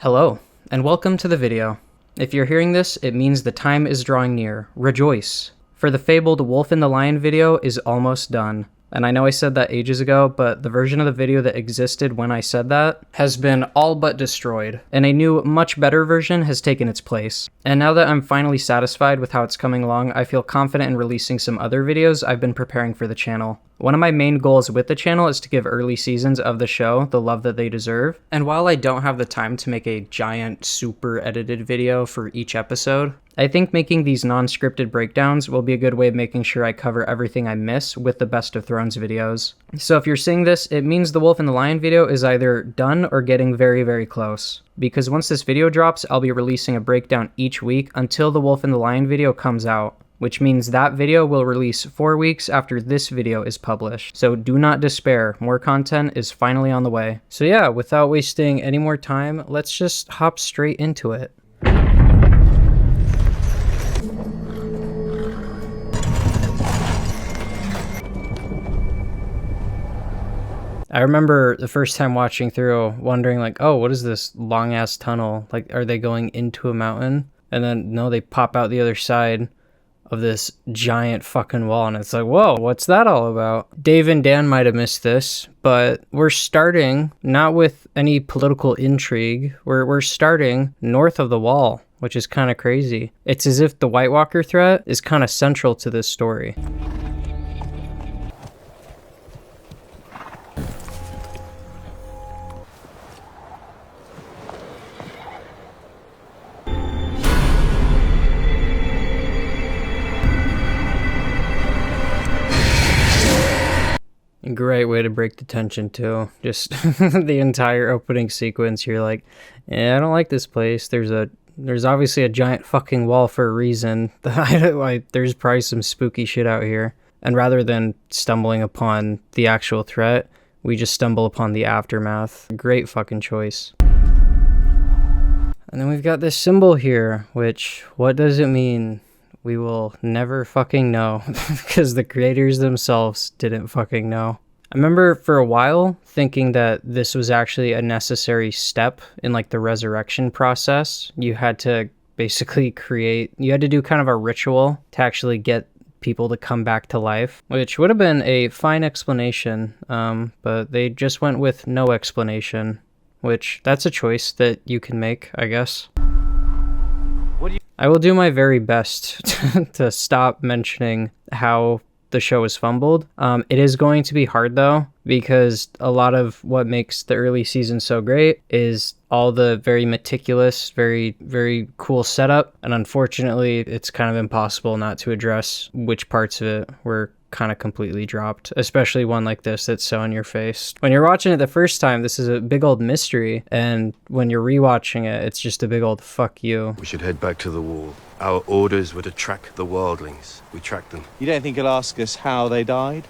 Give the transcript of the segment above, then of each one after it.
Hello, and welcome to the video. If you're hearing this, it means the time is drawing near. Rejoice! For the fabled Wolf and the Lion video is almost done. And I know I said that ages ago, but the version of the video that existed when I said that has been all but destroyed, and a new, much better version has taken its place. And now that I'm finally satisfied with how it's coming along, I feel confident in releasing some other videos I've been preparing for the channel. One of my main goals with the channel is to give early seasons of the show the love that they deserve, and while I don't have the time to make a giant, super edited video for each episode, I think making these non-scripted breakdowns will be a good way of making sure I cover everything I miss with the Best of Thrones videos. So if you're seeing this, it means the Wolf and the Lion video is either done or getting very, very close. Because once this video drops, I'll be releasing a breakdown each week until the Wolf and the Lion video comes out, which means that video will release 4 weeks after this video is published. So do not despair, more content is finally on the way. So yeah, without wasting any more time, let's just hop straight into it. I remember the first time watching through wondering like, oh, what is this long ass tunnel? Like, are they going into a mountain? And then no, they pop out the other side of this giant fucking wall, and it's like, whoa, what's that all about? Dave and Dan might have missed this, but we're starting not with any political intrigue. We're starting north of the wall, which is kind of crazy. It's as if the White Walker threat is kind of central to this story. Great way to break the tension too. Just the entire opening sequence, you're like, yeah, I don't like this place. There's obviously a giant fucking wall for a reason. There's probably some spooky shit out here. And rather than stumbling upon the actual threat, we just stumble upon the aftermath. Great fucking choice. And then we've got this symbol here, which, what does it mean? We will never fucking know, because the creators themselves didn't fucking know. I remember for a while thinking that this was actually a necessary step in like the resurrection process. You had to basically you had to do kind of a ritual to actually get people to come back to life, which would have been a fine explanation, but they just went with no explanation, which that's a choice that you can make, I guess. I will do my very best to stop mentioning how the show is fumbled. It is going to be hard though, because a lot of what makes the early season so great is all the very meticulous, very, very cool setup. And unfortunately, it's kind of impossible not to address which parts of it were kind of completely dropped, especially one like this that's so in your face. When you're watching it the first time, this is a big old mystery, and when you're rewatching it, it's just a big old fuck you. We should head back to the wall. Our orders were to track the wildlings. We tracked them. You don't think he'll ask us how they died?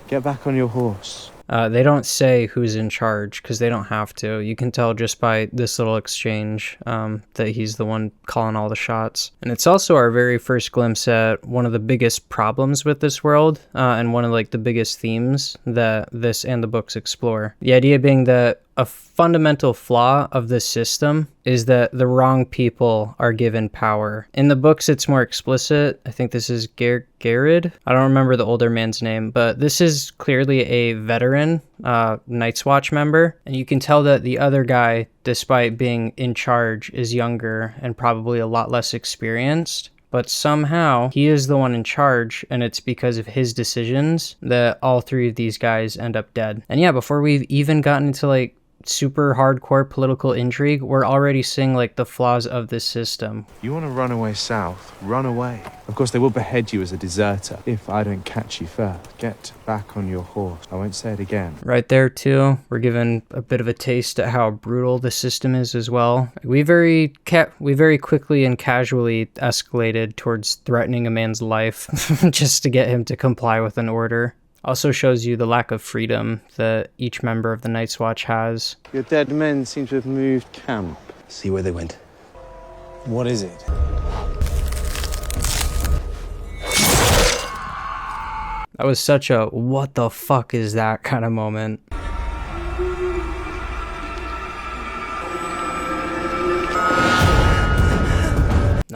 Get back on your horse. They don't say who's in charge, because they don't have to. You can tell just by this little exchange that he's the one calling all the shots. And it's also our very first glimpse at one of the biggest problems with this world, and one of like the biggest themes that this and the books explore. The idea being that a fundamental flaw of this system is that the wrong people are given power. In the books, it's more explicit. I think this is Garrett. I don't remember the older man's name, but this is clearly a veteran Night's Watch member. And you can tell that the other guy, despite being in charge, is younger and probably a lot less experienced. But somehow he is the one in charge, and it's because of his decisions that all three of these guys end up dead. And yeah, before we've even gotten into like super hardcore political intrigue, we're already seeing like the flaws of this system. You want to run away south? Run away. Of course, they will behead you as a deserter if I don't catch you first. Get back on your horse. I won't say it again. Right there too, we're given a bit of a taste at how brutal the system is as well. We very quickly and casually escalated towards threatening a man's life just to get him to comply with an order. Also shows you the lack of freedom that each member of the Night's Watch has. Your dead men seem to have moved camp. See where they went. What is it? That was such a what the fuck is that kind of moment.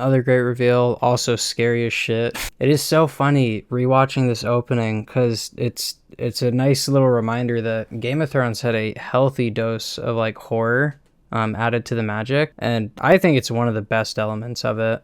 Another great reveal, also scary as shit. It is so funny rewatching this opening because it's a nice little reminder that Game of Thrones had a healthy dose of like horror added to the magic, and I think it's one of the best elements of it.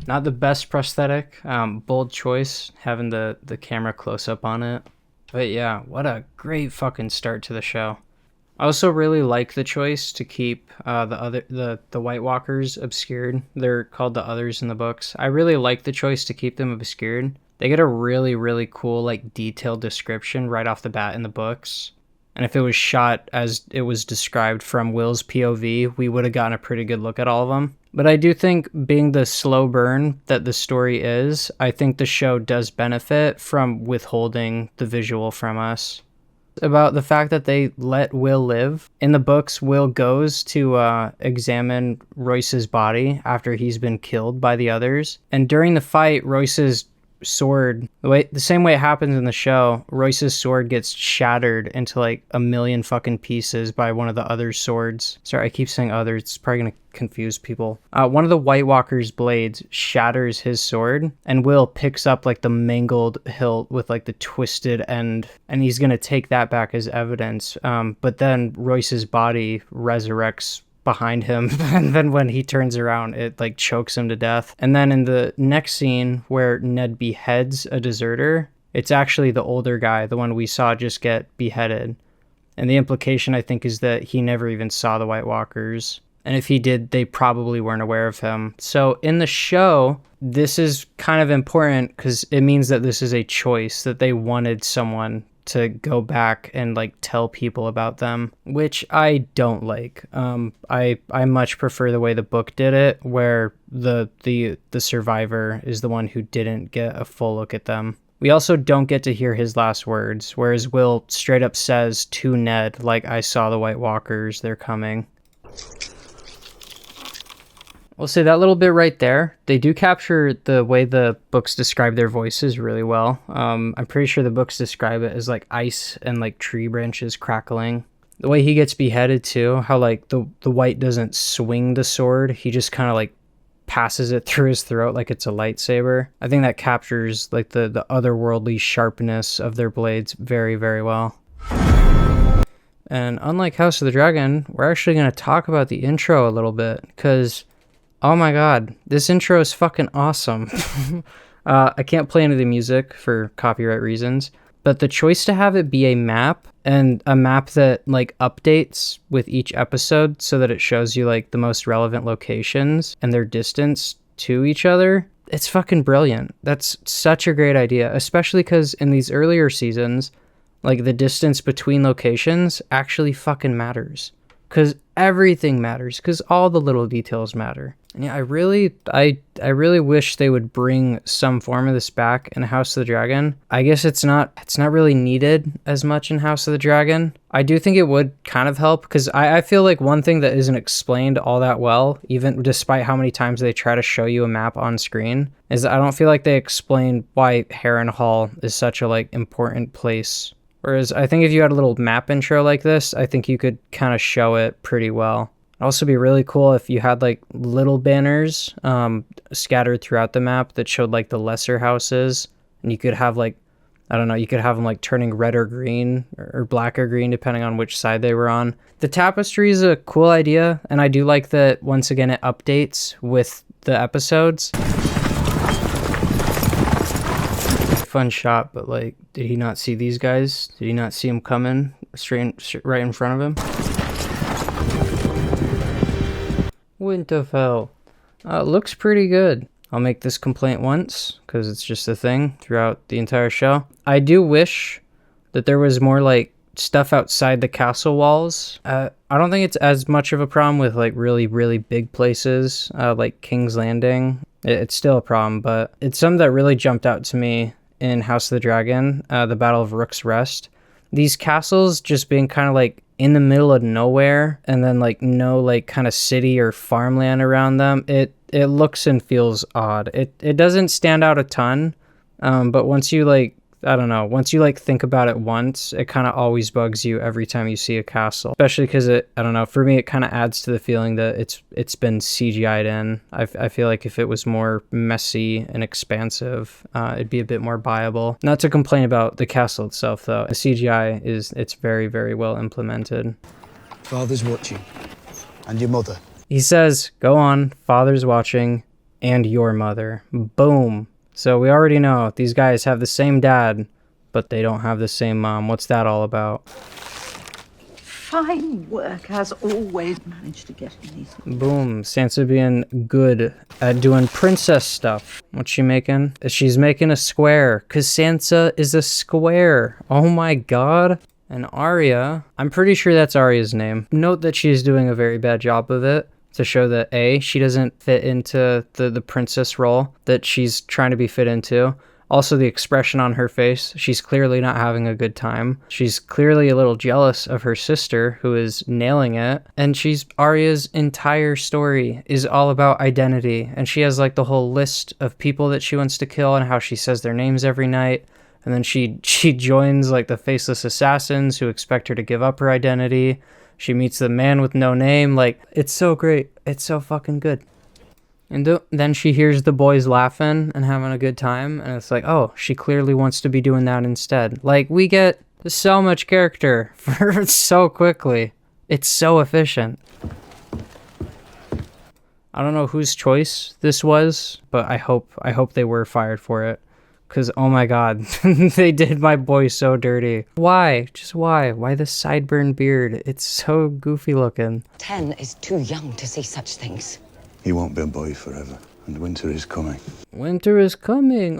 Not the best prosthetic, bold choice, having the camera close up on it. But yeah, what a great fucking start to the show. I also really like the choice to keep the White Walkers obscured. They're called the Others in the books. I really like the choice to keep them obscured. They get a really, really cool, like, detailed description right off the bat in the books. And if it was shot as it was described from Will's POV, we would have gotten a pretty good look at all of them. But I do think, being the slow burn that the story is, I think the show does benefit from withholding the visual from us. About the fact that they let Will live. In the books, Will goes to examine Royce's body after he's been killed by the others. And during the fight, Royce's sword, the same way it happens in the show, Royce's sword gets shattered into like a million fucking pieces by one of the other swords. Sorry, I keep saying others. It's probably gonna confuse people. One of the White Walker's blades shatters his sword, and Will picks up like the mangled hilt with like the twisted end, and he's gonna take that back as evidence. But then Royce's body resurrects behind him, and then when he turns around, it like chokes him to death. And then in the next scene where Ned beheads a deserter, it's actually the older guy, the one we saw just get beheaded. And the implication, I think, is that he never even saw the White Walkers. And if he did, they probably weren't aware of him. So in the show, this is kind of important because it means that this is a choice, that they wanted someone to go back and like tell people about them, which I don't like. I much prefer the way the book did it, where the survivor is the one who didn't get a full look at them. We also don't get to hear his last words, whereas Will straight up says to Ned, like, I saw the White Walkers, they're coming. We'll say that little bit right there. They do capture the way the books describe their voices really well. I'm pretty sure the books describe it as like ice and like tree branches crackling. The way he gets beheaded too, how like the White doesn't swing the sword. He just kind of like passes it through his throat like it's a lightsaber. I think that captures like the otherworldly sharpness of their blades very, very well. And unlike House of the Dragon, we're actually going to talk about the intro a little bit because, oh my god, this intro is fucking awesome. I can't play any of the music for copyright reasons, but the choice to have it be a map, and a map that like updates with each episode so that it shows you like the most relevant locations and their distance to each other, it's fucking brilliant. That's such a great idea, especially because in these earlier seasons, like the distance between locations actually fucking matters. Because everything matters, because all the little details matter. And yeah, I really wish they would bring some form of this back in House of the Dragon. I guess it's not really needed as much in House of the Dragon. I do think it would kind of help, because I feel like one thing that isn't explained all that well, even despite how many times they try to show you a map on screen, is I don't feel like they explain why Harrenhal is such a like important place. Whereas I think if you had a little map intro like this, I think you could kind of show it pretty well. It'd also be really cool if you had like little banners scattered throughout the map that showed like the lesser houses. And you could have like, I don't know, you could have them like turning red or green or black or green depending on which side they were on. The tapestry is a cool idea. And I do like that, once again, it updates with the episodes. Fun shot, but like, did he not see these guys? Did he not see them coming straight right in front of him? Winterfell. Looks pretty good. I'll make this complaint once, because it's just a thing throughout the entire show. I do wish that there was more like stuff outside the castle walls. I don't think it's as much of a problem with like really, really big places like King's Landing. It's still a problem, but it's something that really jumped out to me in House of the Dragon, the Battle of Rook's Rest. These castles just being kind of like in the middle of nowhere, and then like no like kind of city or farmland around them, it looks and feels odd. It doesn't stand out a ton, but once you like, I don't know, once you like think about it once, it kind of always bugs you every time you see a castle, especially because I don't know, for me it kind of adds to the feeling that it's been CGI'd in. I feel like if it was more messy and expansive, it'd be a bit more buyable. Not to complain about the castle itself though, the CGI it's very, very well implemented. Father's watching, and your mother. He says, go on, father's watching, and your mother. Boom. So we already know these guys have the same dad, but they don't have the same mom. What's that all about? Fine work, as always. Managed to get in these. Boom. Sansa being good at doing princess stuff. What's she making? She's making a square, because Sansa is a square. Oh my god. And Arya, I'm pretty sure that's Arya's name. Note that she's doing a very bad job of it, to show that A, she doesn't fit into the princess role that she's trying to be fit into. Also, the expression on her face, she's clearly not having a good time. She's clearly a little jealous of her sister, who is nailing it. And Arya's entire story is all about identity. And she has like the whole list of people that she wants to kill and how she says their names every night. And then she joins like the faceless assassins who expect her to give up her identity. She meets the man with no name. Like, it's so great. It's so fucking good. And then she hears the boys laughing and having a good time. And it's like, oh, she clearly wants to be doing that instead. Like, we get so much character for so quickly. It's so efficient. I don't know whose choice this was, but I hope they were fired for it. Because, oh my god, they did my boy so dirty. Why? Just why? Why the sideburn beard? It's so goofy looking. 10 is too young to see such things. He won't be a boy forever, and winter is coming. Winter is coming.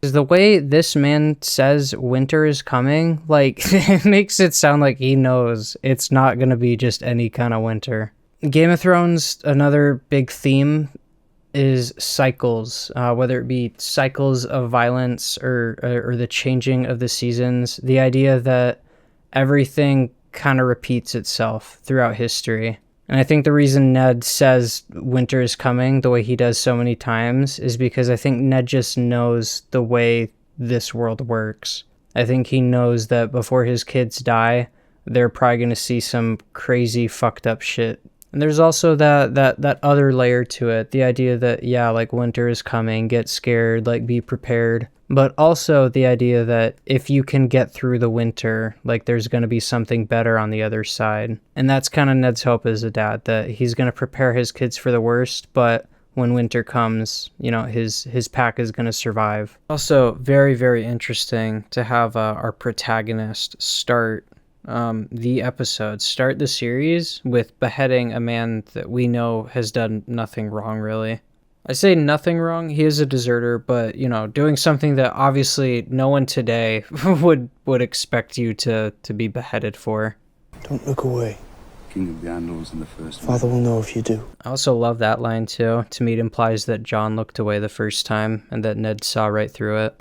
The way this man says winter is coming, like, it makes it sound like he knows it's not gonna be just any kind of winter. Game of Thrones, another big theme is cycles, whether it be cycles of violence or the changing of the seasons. The idea that everything kind of repeats itself throughout history. And I think the reason Ned says winter is coming the way he does so many times is because I think Ned just knows the way this world works. I think he knows that before his kids die, they're probably going to see some crazy fucked up shit. And there's also that other layer to it, the idea that, yeah, like winter is coming, get scared, like be prepared. But also the idea that if you can get through the winter, like there's going to be something better on the other side. And that's kind of Ned's hope as a dad, that he's going to prepare his kids for the worst, but when winter comes, you know, his pack is going to survive. Also, very, very interesting to have our protagonist start the series with beheading a man that we know has done nothing wrong, really. I say nothing wrong, he is a deserter, but, you know, doing something that obviously no one today would expect you to be beheaded for. Don't look away. King of the Andals in the first Father will know if you do. I also love that line too. To me, it implies that Jon looked away the first time and that Ned saw right through it.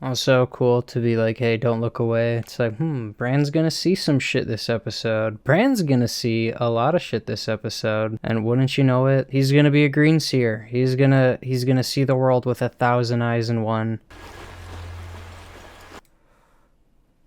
Also cool to be like, hey, don't look away. It's like, Bran's gonna see some shit this episode. Bran's gonna see a lot of shit this episode. And wouldn't you know it, he's gonna be a green seer. He's gonna see the world with 1,000 eyes in one.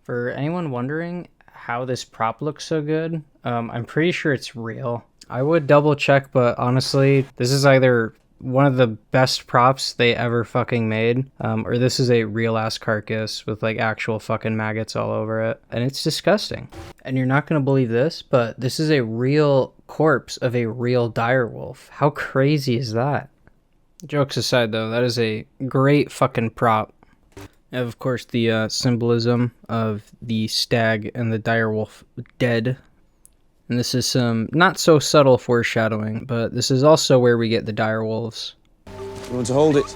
For anyone wondering how this prop looks so good, I'm pretty sure it's real. I would double check, but honestly, this is either one of the best props they ever fucking made, or this is a real ass carcass with like actual fucking maggots all over it, and it's disgusting. And you're not gonna believe this, but this is a real corpse of a real direwolf. How crazy is that? Jokes aside though, that is a great fucking prop. And of course the symbolism of the stag and the direwolf dead. And this is some not so subtle foreshadowing, but this is also where we get the direwolves. You want to hold it?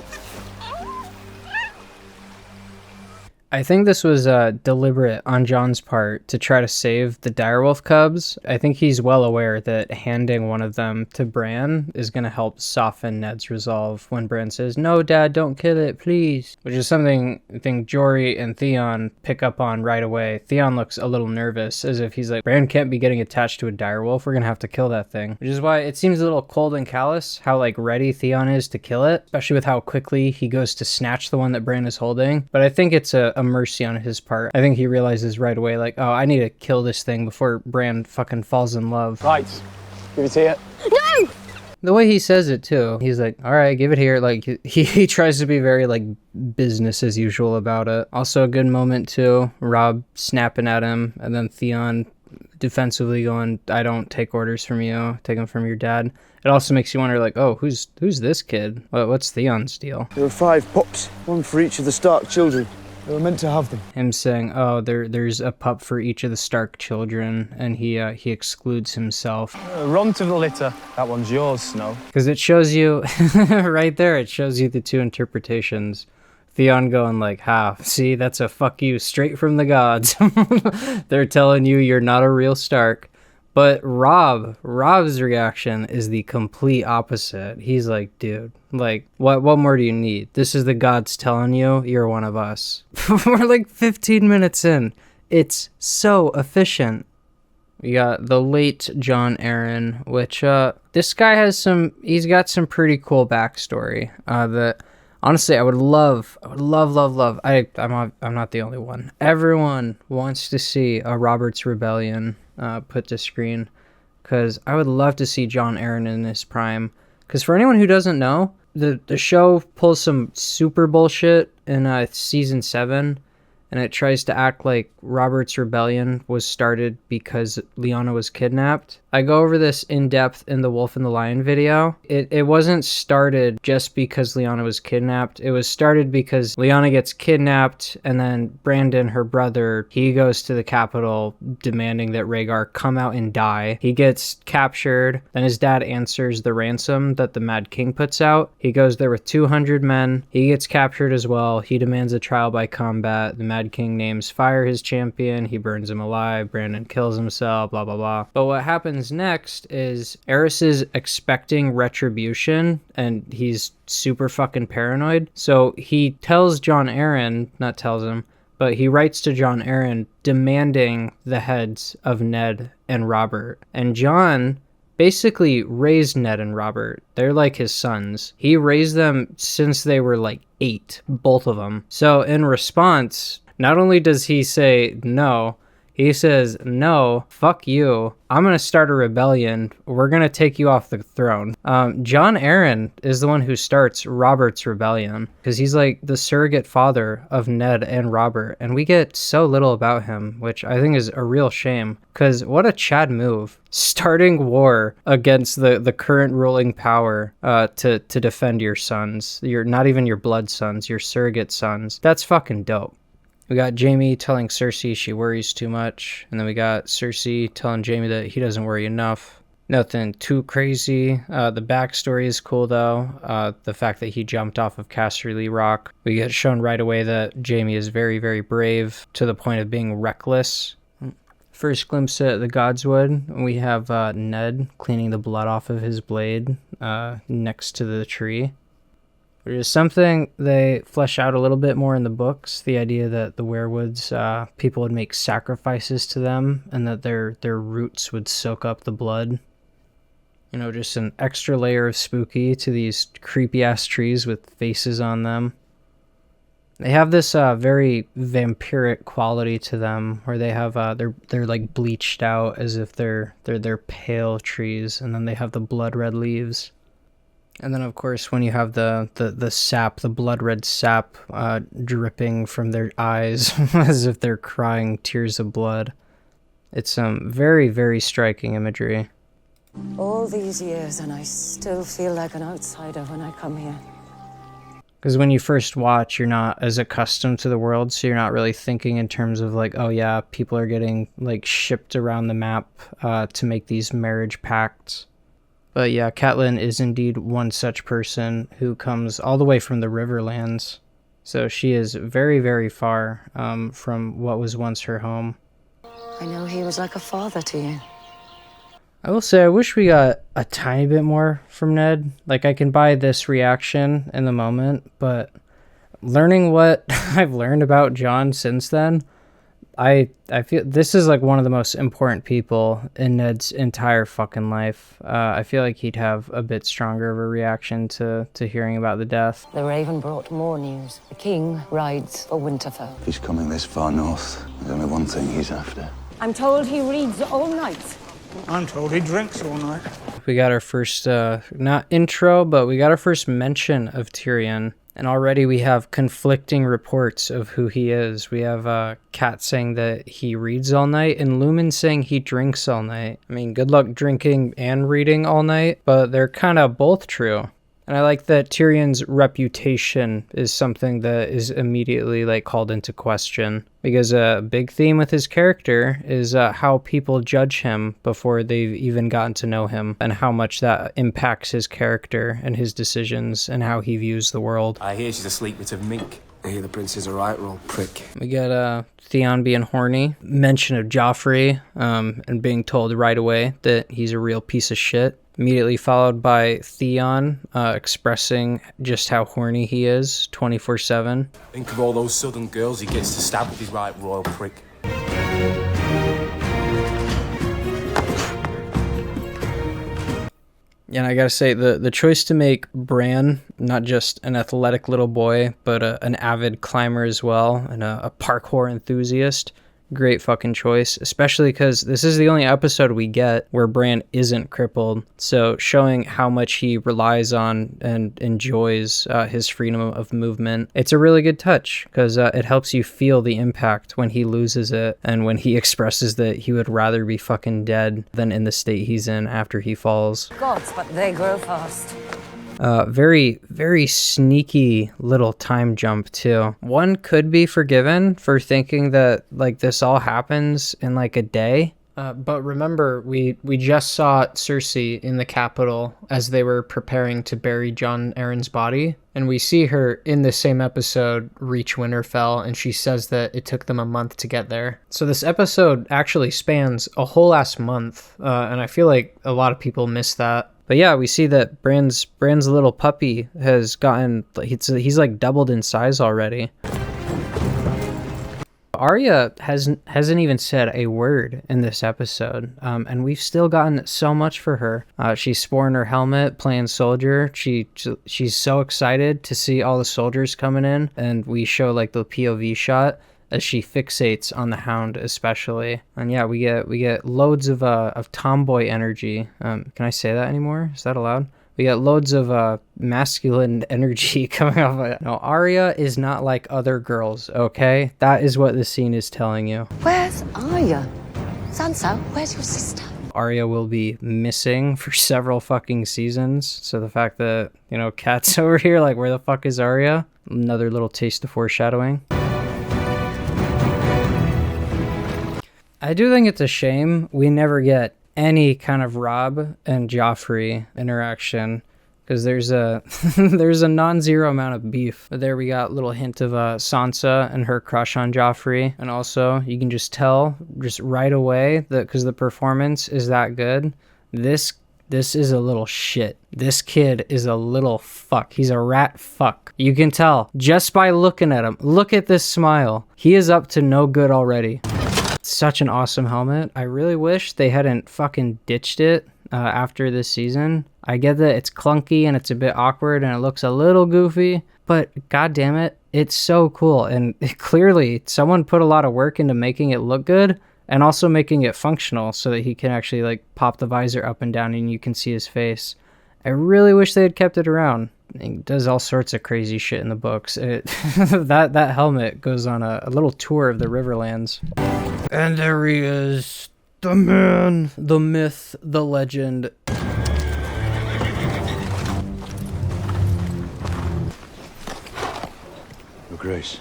I think this was deliberate on Jon's part to try to save the direwolf cubs. I think he's well aware that handing one of them to Bran is going to help soften Ned's resolve when Bran says, "No, Dad, don't kill it, please." Which is something I think Jory and Theon pick up on right away. Theon looks a little nervous, as if he's like, Bran can't be getting attached to a direwolf. We're going to have to kill that thing. Which is why it seems a little cold and callous how like ready Theon is to kill it, especially with how quickly he goes to snatch the one that Bran is holding. But I think it's a mercy on his part. I think he realizes right away, like, oh, I need to kill this thing before Bran fucking falls in love. Right, give it here. No! The way he says it too, he's like, all right, give it here. Like he tries to be very like business as usual about it. Also a good moment too, Robb snapping at him, and then Theon defensively going, I don't take orders from you, take them from your dad. It also makes you wonder, like, oh, who's this kid? What's Theon's deal? There were 5 pups, one for each of the Stark children. They were meant to have them. Him saying, oh, there's a pup for each of the Stark children, and he excludes himself. Run to the litter. That one's yours, Snow. Because it shows you, right there, it shows you the two interpretations. Theon going like, ha, see, that's a fuck you straight from the gods. They're telling you you're not a real Stark. But Robb's reaction is the complete opposite. He's like, dude, like, what more do you need? This is the gods telling you you're one of us. We're like 15 minutes in. It's so efficient. We got the late Jon Arryn, which this guy he's got some pretty cool backstory that honestly I would love. I'm not the only one. Everyone wants to see a Robert's Rebellion put to screen, because I would love to see Jon Arryn in his prime. Because for anyone who doesn't know, the show pulls some super bullshit in season 7, and it tries to act like Robert's Rebellion was started because Lyanna was kidnapped. I go over this in depth in the Wolf and the Lion video. It wasn't started just because Lyanna was kidnapped. It was started because Lyanna gets kidnapped, and then Brandon, her brother, he goes to the capital demanding that Rhaegar come out and die. He gets captured. Then his dad answers the ransom that the Mad King puts out. He goes there with 200 men. He gets captured as well. He demands a trial by combat. The Mad King names Fire his champion. He burns him alive. Brandon kills himself, blah, blah, blah. But what happens next is Aerys is expecting retribution, and he's super fucking paranoid. So he tells Jon Arryn, not tells him, but he writes to Jon Arryn demanding the heads of Ned and Robert. And Jon basically raised Ned and Robert. They're like his sons. He raised them since they were like 8, both of them. So in response, not only does he say no, he says, no, fuck you. I'm going to start a rebellion. We're going to take you off the throne. Jon Arryn is the one who starts Robert's Rebellion, because he's like the surrogate father of Ned and Robert. And we get so little about him, which I think is a real shame, because what a Chad move. Starting war against the current ruling power to defend your sons. Not even your blood sons, your surrogate sons. That's fucking dope. We got Jaime telling Cersei she worries too much, and then we got Cersei telling Jaime that he doesn't worry enough. Nothing too crazy. The backstory is cool though. The fact that he jumped off of Casterly Rock. We get shown right away that Jaime is very, very brave, to the point of being reckless. First glimpse at the Godswood, we have Ned cleaning the blood off of his blade next to the tree. Which is something they flesh out a little bit more in the books, the idea that the werewoods, people would make sacrifices to them, and that their roots would soak up the blood. You know, just an extra layer of spooky to these creepy-ass trees with faces on them. They have this very vampiric quality to them, where they have they're like bleached out as if they're pale trees, and then they have the blood red leaves. And then, of course, when you have the sap, the blood red sap dripping from their eyes as if they're crying tears of blood. It's some very, very striking imagery. All these years, and I still feel like an outsider when I come here. Because when you first watch, you're not as accustomed to the world, so you're not really thinking in terms of like, oh yeah, people are getting like shipped around the map to make these marriage pacts. But yeah, Catelyn is indeed one such person who comes all the way from the Riverlands. So she is very, very far from what was once her home. I know he was like a father to you. I will say I wish we got a tiny bit more from Ned. Like, I can buy this reaction in the moment, but learning what I've learned about Jon since then, I feel this is like one of the most important people in Ned's entire fucking life. I feel like he'd have a bit stronger of a reaction to hearing about the death. The Raven brought more news. The king rides for Winterfell. If he's coming this far north, there's only one thing he's after. I'm told he reads all night. I'm told he drinks all night. We got our first, not intro, but we got our first mention of Tyrion. And already we have conflicting reports of who he is. We have Cat saying that he reads all night and Lumen saying he drinks all night. I mean, good luck drinking and reading all night, but they're kind of both true. And I like that Tyrion's reputation is something that is immediately like called into question, because a big theme with his character is how people judge him before they've even gotten to know him, and how much that impacts his character and his decisions and how he views the world. I hear she's asleep with a mink. I hear the prince is a right royal prick. We get Theon being horny, mention of Joffrey, and being told right away that he's a real piece of shit. Immediately followed by Theon expressing just how horny he is 24/7. Think of all those southern girls he gets to stab with his right royal prick. And I gotta say, the choice to make Bran not just an athletic little boy, but an avid climber as well, and a parkour enthusiast, great fucking choice, especially because this is the only episode we get where Bran isn't crippled. So showing how much he relies on and enjoys his freedom of movement. It's a really good touch because it helps you feel the impact when he loses it and when he expresses that he would rather be fucking dead than in the state he's in after he falls. Gods, but they grow fast. Very, very sneaky little time jump too. One could be forgiven for thinking that like this all happens in like a day. But remember, we just saw Cersei in the Capitol as they were preparing to bury Jon Arryn's body. And we see her in the same episode reach Winterfell, and she says that it took them a month to get there. So this episode actually spans a whole ass month, and I feel like a lot of people miss that. But yeah, we see that Bran's little puppy has gotten, he's like doubled in size already. Arya hasn't even said a word in this episode, and we've still gotten so much for her. She's sporting her helmet, playing soldier. She's so excited to see all the soldiers coming in, and we show like the POV shot as she fixates on the Hound especially. And yeah, we get loads of tomboy energy. Can I say that anymore? Is that allowed? We got loads of masculine energy coming off of it. No, Arya is not like other girls, okay? That is what the scene is telling you. Where's Arya? Sansa, where's your sister? Arya will be missing for several fucking seasons. So the fact that, you know, Kat's over here, like, where the fuck is Arya? Another little taste of foreshadowing. I do think it's a shame we never get any kind of Robb and Joffrey interaction, because there's a there's a non-zero amount of beef. But there we got a little hint of Sansa and her crush on Joffrey, and also you can just tell just right away that because the performance is that good, this is a little shit. This kid is a little fuck. He's a rat fuck. You can tell just by looking at him. Look at this smile. He is up to no good already. Such an awesome helmet. I really wish they hadn't fucking ditched it after this season. I get that it's clunky and it's a bit awkward and it looks a little goofy, but god damn it, it's so cool. And clearly someone put a lot of work into making it look good and also making it functional so that he can actually like pop the visor up and down and you can see his face. I really wish they had kept it around. It does all sorts of crazy shit in the books. That helmet goes on a little tour of the Riverlands. And there he is, the man, the myth, the legend. Your Grace.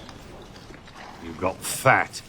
You got fat.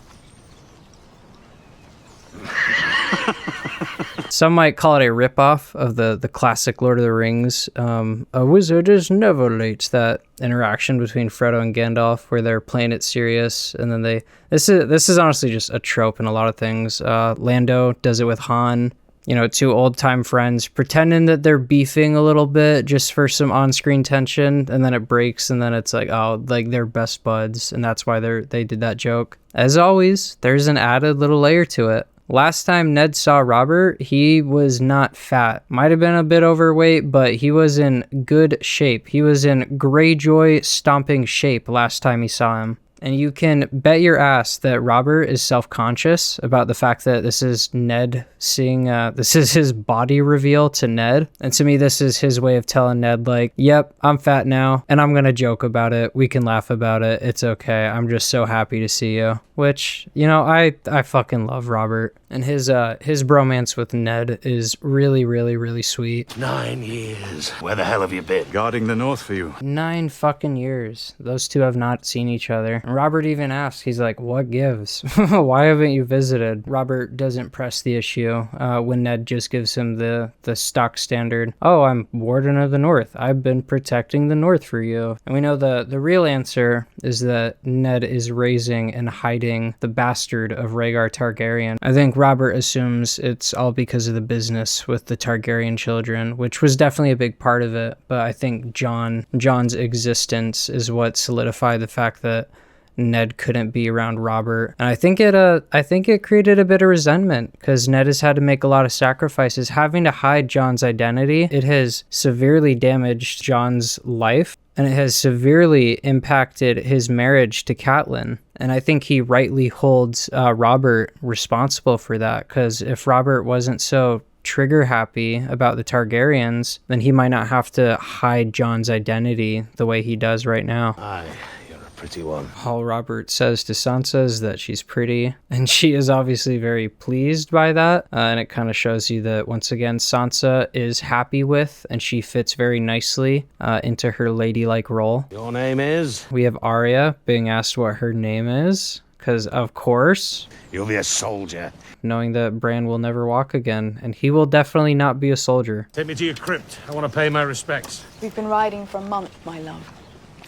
Some might call it a ripoff of the classic Lord of the Rings. A wizard is never late. That interaction between Frodo and Gandalf, where they're playing it serious, and then this is honestly just a trope in a lot of things. Lando does it with Han. You know, two old-time friends pretending that they're beefing a little bit just for some on-screen tension, and then it breaks, and then it's like, oh, like they're best buds, and that's why they did that joke. As always, there's an added little layer to it. Last time Ned saw Robert, he was not fat. Might have been a bit overweight, but he was in good shape. He was in Greyjoy stomping shape last time he saw him. And you can bet your ass that Robert is self-conscious about the fact that this is Ned seeing, this is his body reveal to Ned. And to me, this is his way of telling Ned, like, yep, I'm fat now, and I'm going to joke about it. We can laugh about it. It's okay. I'm just so happy to see you. Which, you know, I fucking love Robert. And his bromance with Ned is really, really, really sweet. 9 years. Where the hell have you been? Guarding the north for you. 9 fucking years. Those two have not seen each other. And Robert even asks, he's like, what gives? Why haven't you visited? Robert doesn't press the issue when Ned just gives him the stock standard, oh, I'm Warden of the North. I've been protecting the North for you. And we know the real answer is that Ned is raising and hiding the bastard of Rhaegar Targaryen. I think Robert assumes it's all because of the business with the Targaryen children, which was definitely a big part of it, but I think Jon's existence is what solidified the fact that Ned couldn't be around Robert. And I think it created a bit of resentment because Ned has had to make a lot of sacrifices having to hide Jon's identity. It has severely damaged Jon's life, and it has severely impacted his marriage to Catelyn. And I think he rightly holds Robert responsible for that, because if Robert wasn't so trigger happy about the Targaryens, then he might not have to hide Jon's identity the way he does right now. Aye, you're a pretty one. All Robert says to Sansa is that she's pretty, and she is obviously very pleased by that, and it kind of shows you that once again Sansa is happy with, and she fits very nicely into her ladylike role. Your name is? We have Arya being asked what her name is, because of course You'll be a soldier. knowing that Bran will never walk again, and he will definitely not be a soldier. Take me to your crypt. I want to pay my respects. We've been riding for a month, my love.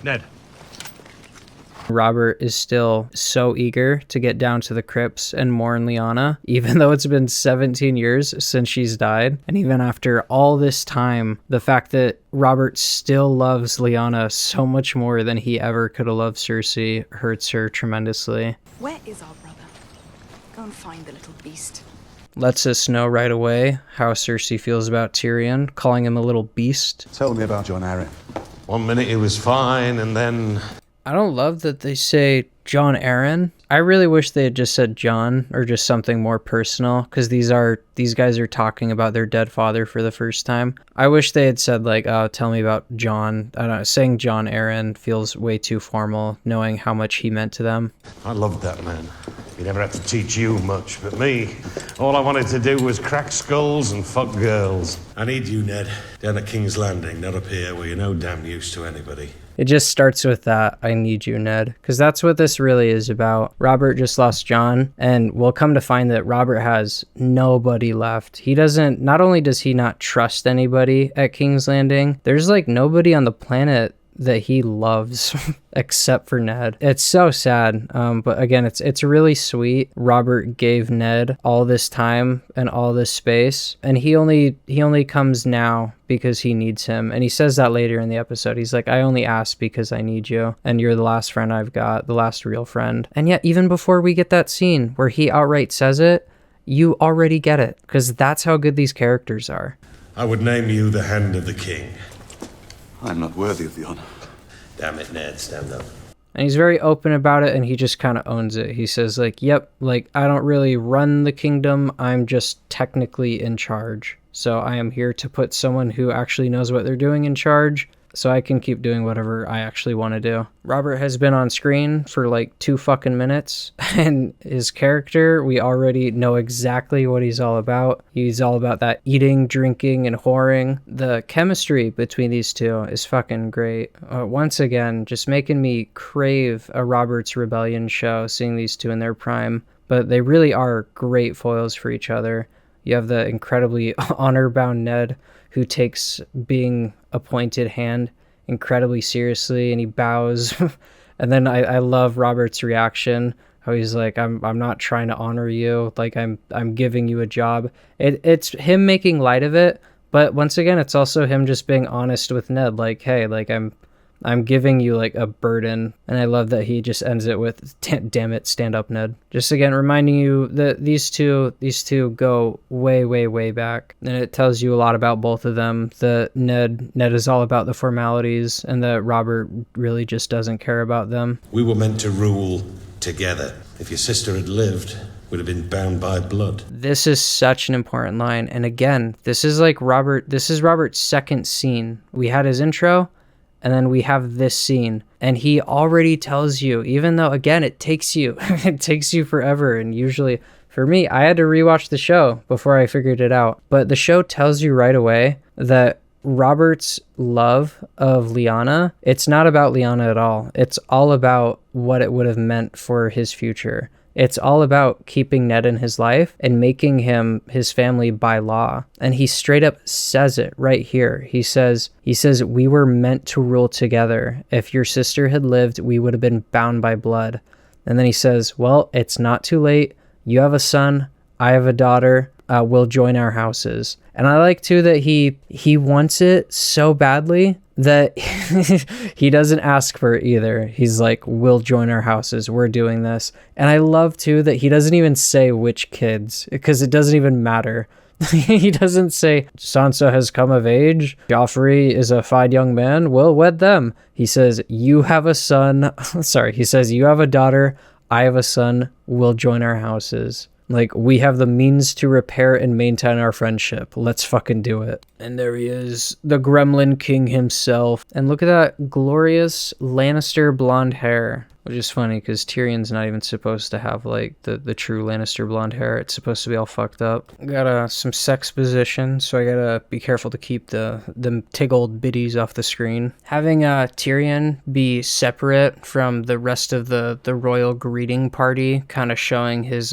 Ned. Robert is still so eager to get down to the crypts and mourn Lyanna, even though it's been 17 years since she's died. And even after all this time, the fact that Robert still loves Lyanna so much more than he ever could have loved Cersei hurts her tremendously. Where is our brother? Go and find the little beast. Lets us know right away how Cersei feels about Tyrion, calling him a little beast. Tell me about Jon Arryn. 1 minute he was fine, and then... I don't love that they say Jon Arryn. I really wish they had just said Jon or just something more personal, because these guys are talking about their dead father for the first time. I wish they had said like, oh, tell me about Jon. I don't know, saying Jon Arryn feels way too formal, knowing how much he meant to them. I loved that man. He never had to teach you much, but me, all I wanted to do was crack skulls and fuck girls. I need you, Ned, down at King's Landing, not up here where you're no damn use to anybody. It just starts with that, I need you, Ned, because that's what this really is about. Robert just lost Jon, and we'll come to find that Robert has nobody left. He doesn't, not only does he not trust anybody at King's Landing, there's like nobody on the planet that he loves except for Ned. It's so sad, but again, it's really sweet. Robert gave Ned all this time and all this space, and he only comes now because he needs him. And he says that later in the episode. He's like, I only asked because I need you, and you're the last friend I've got, the last real friend. And yet, even before we get that scene where he outright says it, you already get it, because that's how good these characters are. I would name you the Hand of the King. I'm not worthy of the honor. Damn it, Ned, stand up. And he's very open about it, and he just kind of owns it. He says like, yep, like I don't really run the kingdom. I'm just technically in charge. So I am here to put someone who actually knows what they're doing in charge, so I can keep doing whatever I actually want to do. Robert has been on screen for like 2 fucking minutes, and his character, we already know exactly what he's all about. He's all about that eating, drinking, and whoring. The chemistry between these two is fucking great. Once again, just making me crave a Robert's Rebellion show, seeing these two in their prime. But they really are great foils for each other. You have the incredibly honor-bound Ned who takes being appointed hand incredibly seriously, and he bows. And then I love Robert's reaction, how he's like, I'm not trying to honor you, like I'm giving you a job. It's him making light of it, but once again, it's also him just being honest with Ned, like, hey, like I'm giving you like a burden. And I love that he just ends it with, damn it, stand up, Ned. Just again reminding you that these two go way back, and it tells you a lot about both of them. That Ned is all about the formalities, and that Robert really just doesn't care about them. We were meant to rule together. If your sister had lived, we'd have been bound by blood. This is such an important line, and again, this is Robert's second scene. We had his intro, and then we have this scene, and he already tells you, even though again it takes you forever, and usually for me, I had to rewatch the show before I figured it out, but the show tells you right away that Robert's love of Lyanna, it's not about Lyanna at all. It's all about what it would have meant for his future. It's all about keeping Ned in his life and making him his family by law. And he straight up says it right here. He says, we were meant to rule together. If your sister had lived, we would have been bound by blood. And then he says, well, it's not too late. You have a son. I have a daughter. We'll join our houses. And I like too that he wants it so badly that he doesn't ask for it either. He's like, we'll join our houses. We're doing this. And I love too that he doesn't even say which kids, because it doesn't even matter. He doesn't say Sansa has come of age. Joffrey is a fine young man. We'll wed them. He says, you have a son. He says, you have a daughter. I have a son. We'll join our houses. Like, we have the means to repair and maintain our friendship. Let's fucking do it. And there he is, the Gremlin King himself. And look at that glorious Lannister blonde hair. Which is funny, because Tyrion's not even supposed to have, like, the true Lannister blonde hair. It's supposed to be all fucked up. Got some sex position, so I gotta be careful to keep the tig-old biddies off the screen. Having Tyrion be separate from the rest of the royal greeting party, kind of showing his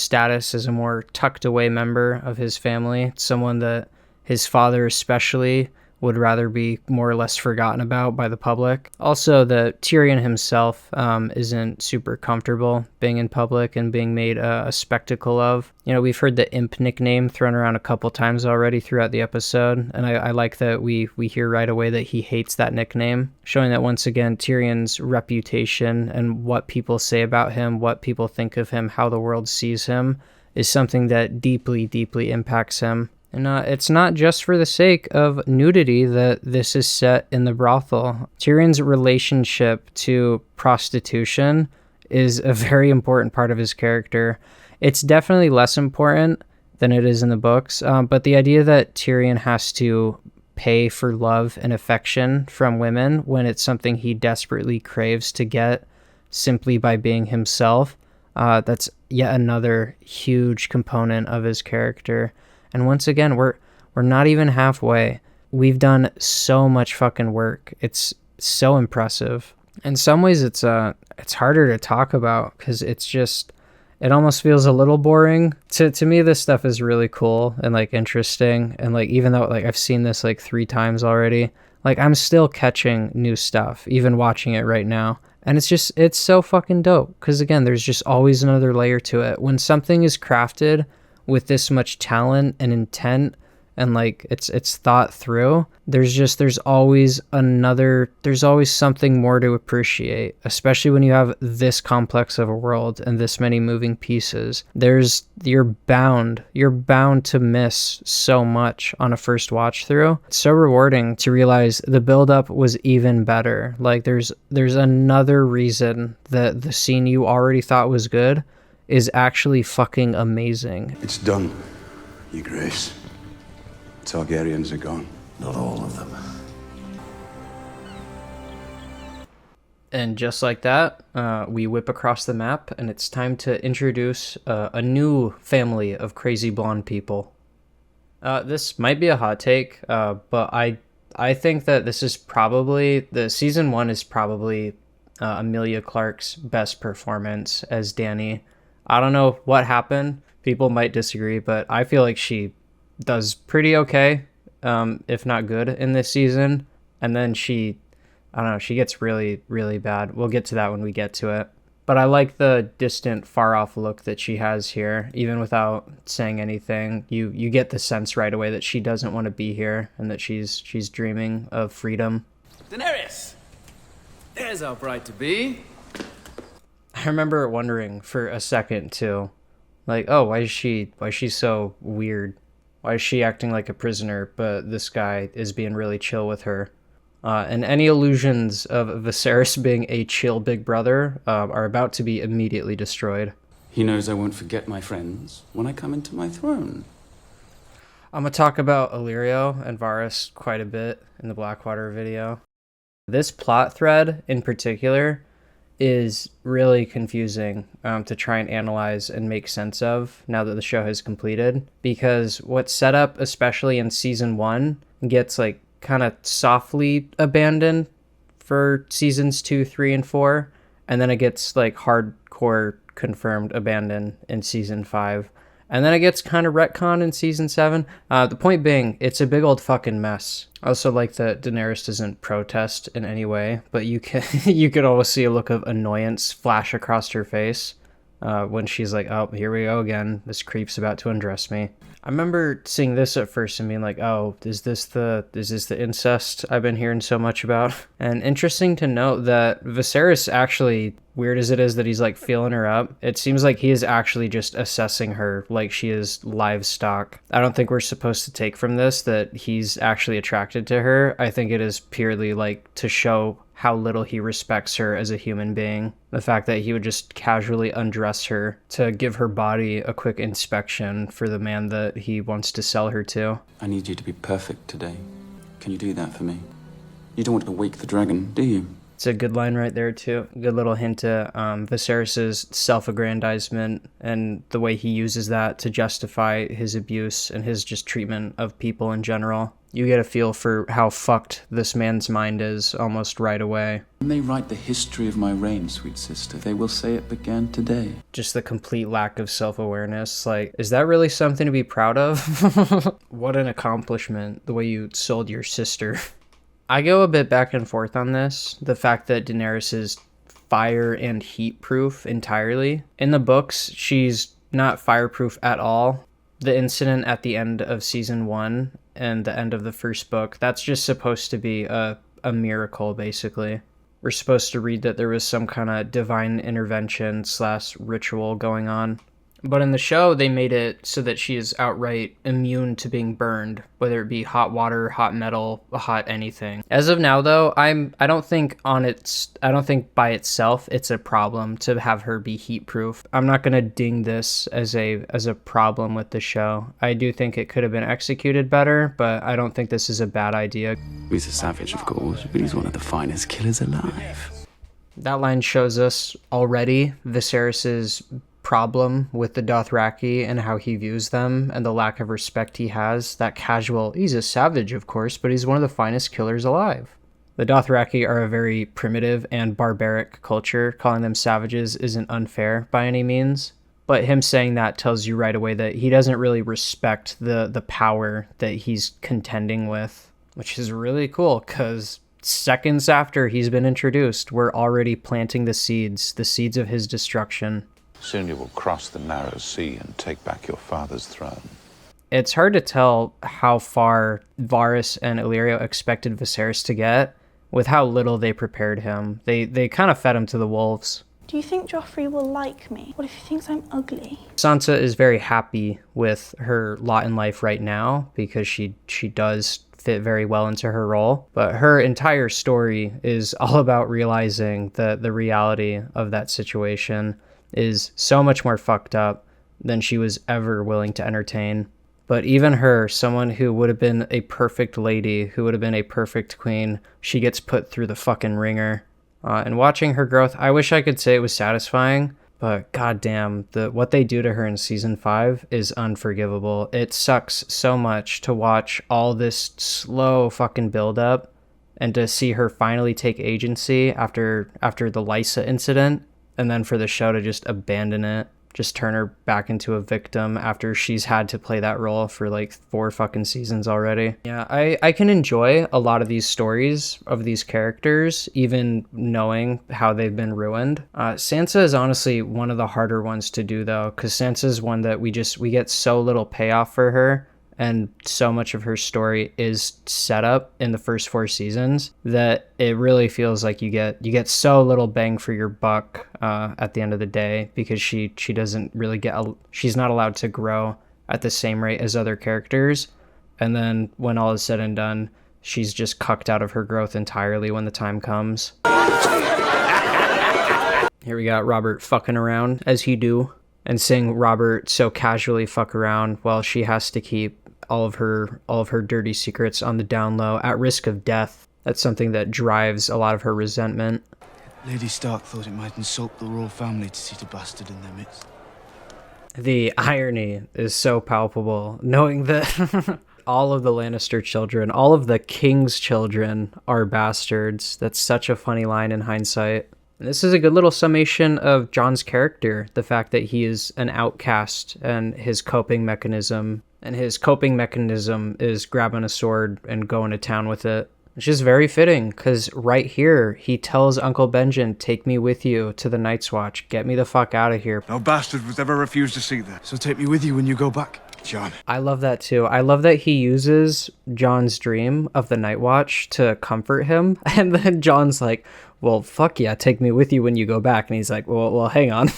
status as a more tucked away member of his family, someone that his father especially would rather be more or less forgotten about by the public. Also, that Tyrion himself isn't super comfortable being in public and being made a spectacle of. You know, we've heard the imp nickname thrown around a couple times already throughout the episode, and I like that we hear right away that he hates that nickname, showing that once again Tyrion's reputation and what people say about him, what people think of him, how the world sees him, is something that deeply impacts him. And it's not just for the sake of nudity that this is set in the brothel. Tyrion's relationship to prostitution is a very important part of his character. It's definitely less important than it is in the books, but the idea that Tyrion has to pay for love and affection from women when it's something he desperately craves to get simply by being himself, that's yet another huge component of his character. And once again, we're not even halfway. We've done so much fucking work. It's so impressive. In some ways, it's harder to talk about because it almost feels a little boring. To me, this stuff is really cool and like interesting. And like, even though like I've seen this like 3 times already, like I'm still catching new stuff, even watching it right now. And it's so fucking dope. Because again, there's just always another layer to it. When something is crafted with this much talent and intent and like it's thought through, there's always something more to appreciate, especially when you have this complex of a world and this many moving pieces. You're bound to miss so much on a first watch through. It's so rewarding to realize the buildup was even better. Like there's another reason that the scene you already thought was good is actually fucking amazing. It's done, Your Grace. Targaryens are gone. Not all of them. And just like that, we whip across the map, and it's time to introduce a new family of crazy blonde people. This might be a hot take, but I think that this is probably, the season 1 is probably Emilia Clarke's best performance as Dany. I don't know what happened. People might disagree, but I feel like she does pretty okay, if not good, in this season. And then I don't know, she gets really, really bad. We'll get to that when we get to it. But I like the distant, far-off look that she has here, even without saying anything. You get the sense right away that she doesn't want to be here and that she's dreaming of freedom. Daenerys! There's our bride-to-be. I remember wondering for a second, too. Like, oh, why is she so weird? Why is she acting like a prisoner, but this guy is being really chill with her? And any illusions of Viserys being a chill big brother are about to be immediately destroyed. He knows I won't forget my friends when I come into my throne. I'm going to talk about Illyrio and Varys quite a bit in the Blackwater video. This plot thread in particular is really confusing to try and analyze and make sense of now that the show has completed, because what's set up, especially in season 1, gets like kind of softly abandoned for seasons 2, 3, and 4, and then it gets like hardcore confirmed abandoned in season 5, and then it gets kind of retconned in season 7. The point being, it's a big old fucking mess. I also like that Daenerys doesn't protest in any way, but you could always see a look of annoyance flash across her face when she's like, oh, here we go again, this creep's about to undress me. I remember seeing this at first and being like, oh, is this the incest I've been hearing so much about? And interesting to note that Viserys actually, weird as it is that he's like feeling her up, it seems like he is actually just assessing her like she is livestock. I don't think we're supposed to take from this that he's actually attracted to her. I think it is purely like to show how little he respects her as a human being. The fact that he would just casually undress her to give her body a quick inspection for the man that he wants to sell her to. I need you to be perfect today. Can you do that for me? You don't want to wake the dragon, do you? It's a good line right there, too. Good little hint to Viserys' self-aggrandizement and the way he uses that to justify his abuse and his just treatment of people in general. You get a feel for how fucked this man's mind is almost right away. When they write the history of my reign, sweet sister, they will say it began today. Just the complete lack of self-awareness. Like, is that really something to be proud of? What an accomplishment, the way you sold your sister. I go a bit back and forth on this. The fact that Daenerys is fire and heat proof entirely. In the books, she's not fireproof at all. The incident at the end of season 1 and the end of the first book, that's just supposed to be a miracle, basically. We're supposed to read that there was some kind of divine intervention / ritual going on. But in the show, they made it so that she is outright immune to being burned, whether it be hot water, hot metal, hot anything. As of now, though, I don't think by itself it's a problem to have her be heat proof. I'm not gonna ding this as a problem with the show. I do think it could have been executed better, but I don't think this is a bad idea. He's a savage, of course, but he's one of the finest killers alive. That line shows us already Viserys's problem with the Dothraki and how he views them and the lack of respect he has. That casual, he's a savage, of course, but he's one of the finest killers alive. The Dothraki are a very primitive and barbaric culture. Calling them savages isn't unfair by any means, but him saying that tells you right away that he doesn't really respect the power that he's contending with, which is really cool because seconds after he's been introduced, we're already planting the seeds of his destruction. Soon you will cross the narrow sea and take back your father's throne. It's hard to tell how far Varys and Illyrio expected Viserys to get with how little they prepared him. They kind of fed him to the wolves. Do you think Joffrey will like me? What if he thinks I'm ugly? Sansa is very happy with her lot in life right now because she does fit very well into her role, but her entire story is all about realizing the reality of that situation is so much more fucked up than she was ever willing to entertain. But even her, someone who would have been a perfect lady, who would have been a perfect queen, she gets put through the fucking ringer. And watching her growth, I wish I could say it was satisfying, but goddamn, what they do to her in season 5 is unforgivable. It sucks so much to watch all this slow fucking build up and to see her finally take agency after the Lysa incident, and then for the show to just abandon it. just turn her back into a victim after she's had to play that role for like 4 fucking seasons already. Yeah, I can enjoy a lot of these stories of these characters, even knowing how they've been ruined. Sansa is honestly one of the harder ones to do though, because Sansa's one that we get so little payoff for her, and so much of her story is set up in the first 4 seasons that it really feels like you get so little bang for your buck at the end of the day, because she doesn't really she's not allowed to grow at the same rate as other characters, and then when all is said and done, she's just cucked out of her growth entirely when the time comes. Here we got Robert fucking around as he do, and seeing Robert so casually fuck around while she has to keep all of her dirty secrets on the down low at risk of death. That's something that drives a lot of her resentment. Lady Stark thought it might insult the royal family to seat a bastard in their midst. The irony is so palpable, knowing that all of the Lannister children, all of the king's children are bastards. That's such a funny line in hindsight. And this is a good little summation of Jon's character, the fact that he is an outcast and his coping mechanism. And his coping mechanism is grabbing a sword and going to town with it. Which is very fitting, because right here, he tells Uncle Benjen, take me with you to the Night's Watch. Get me the fuck out of here. No bastard would ever refuse to see that. So take me with you when you go back, Jon. I love that too. I love that he uses Jon's dream of the Night Watch to comfort him. And then Jon's like, well, fuck yeah, take me with you when you go back. And he's like, well, hang on.